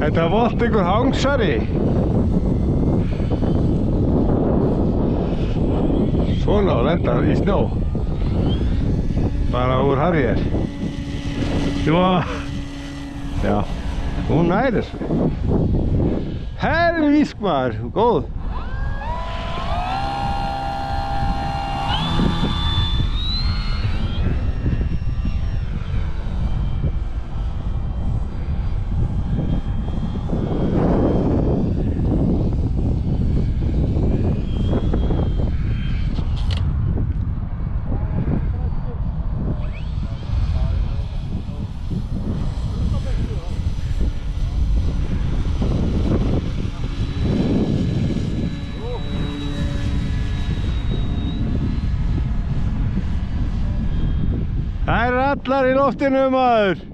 Þetta volt einhver hangsari. Svona og lenda í snjó. Bara úr Harrier. Já, hún nærir. Helvísk maður, góð. Það eru allar í loftinu, maður.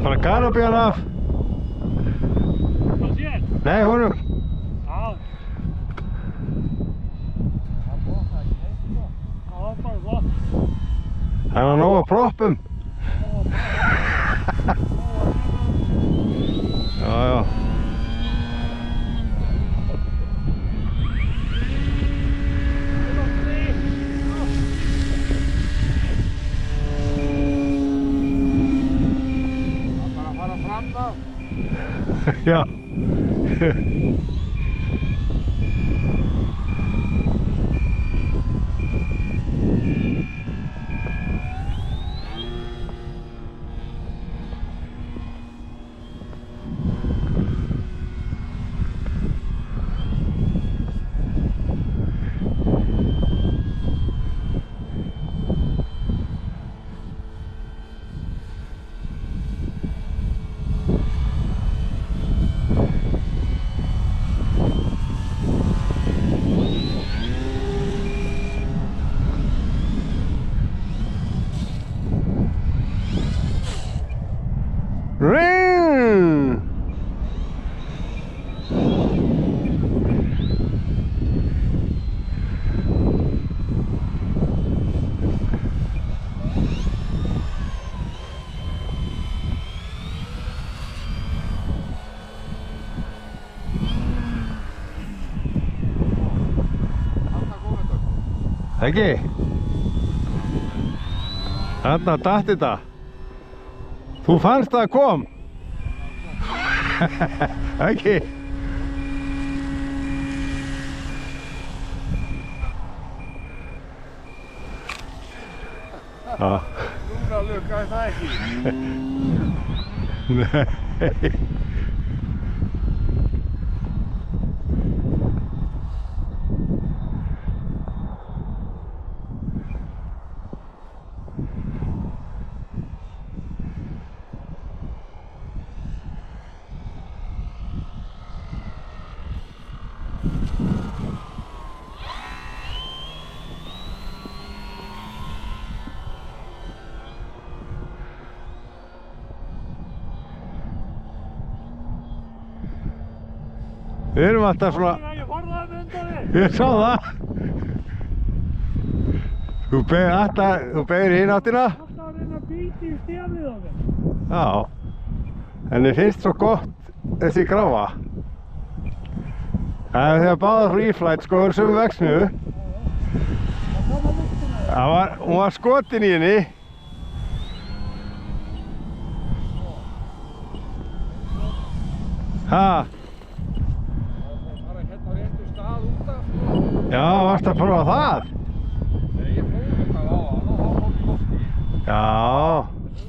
Bara kanopían af. Hvað sér? Nei, honum. Já. Það bókaði ekki neitt sko. Það var bara flott. Það var nóg að proppum. Já, já. Já. Ekki? Þarna datt þetta. Þú fannst það kom. Ekki. Já. Núna lukkaði það ekki. Nei. Við erum alltaf svona... Ég forðaði undan þig. Ég sá það. Þú beygir í hina áttina. Alltaf að reyna að bíti í stefnið á þér. Já. En þið finnst svo gott þessi gráa. Það er þegar báðar frá íflætt sko verið sömu vexmiðu. Hún var skotin í henni. Ha? Já, varstu að prófa það? Nei, ég fór eitthvað á hann og þá fór ég loft í. Já.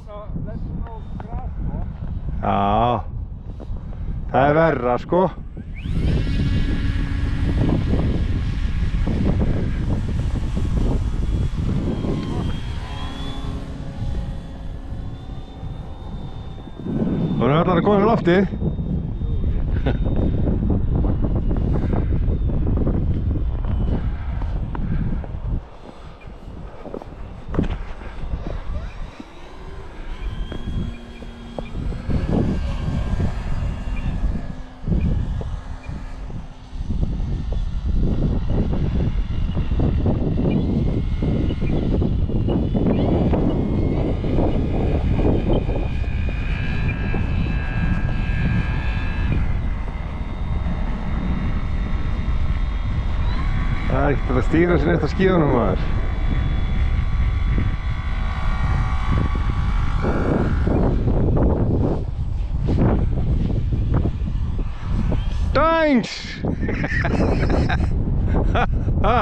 Núna lessin á gras, sko. Já. Það er verra, sko. Þú erum allar að koma í loftið. Það er ekkert að stýra sér neitt á skíðunum maður. Dængs! Ha?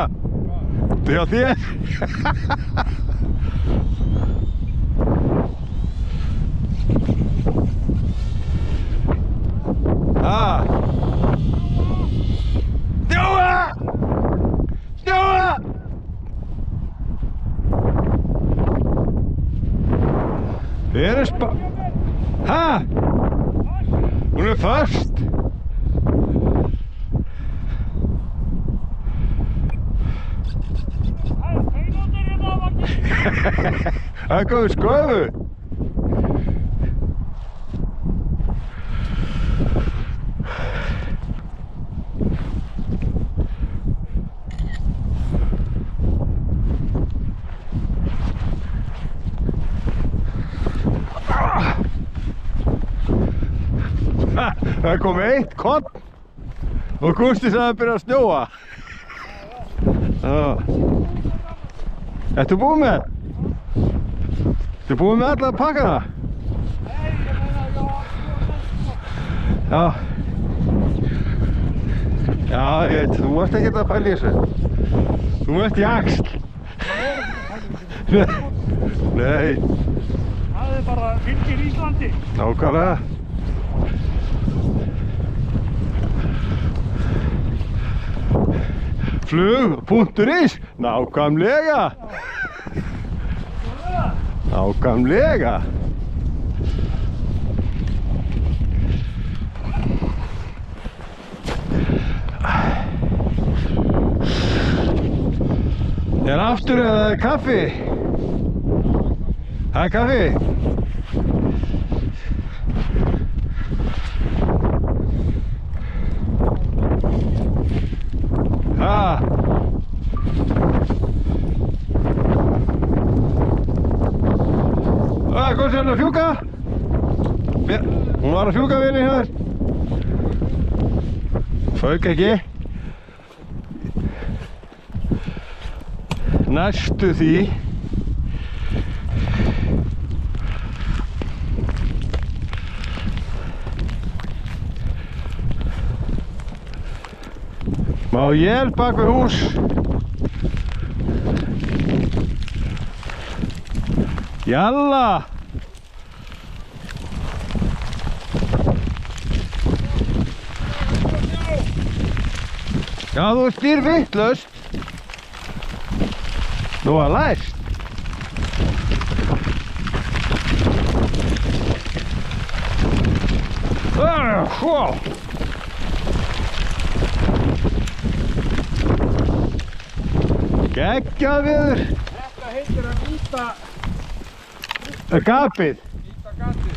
Þú hjá þér? Ha? Snjóa! Snjóa! Við erum Ha? Hún er föst. Það er komið sköfu. Það er komið eitt korn og Gústi sagði að byrja að snjóa. Ertu búinn með? Ertu búinn með alla pakkana? Nei, ég meina, Já. Já, ég veit, þú varst ekkert að pæla í þessu. Þú ert í axl. Nei. það er bara fylgir Íslandi. Nákvæmlega. Flug.is, nákvæmlega. Nákvæmlega. Er aftur eða kaffi? Það er kaffi. Ha? Hvað sé hann að fjúka? Hún var að fjúka vel í hér. Fauk ekki. Næstu því. á él bak við hús. Jalla! Já, þú stýr vitlaust. Nú var læst. Hó! Geggjað veður. Þetta heitir að nýta Gapið. gatið.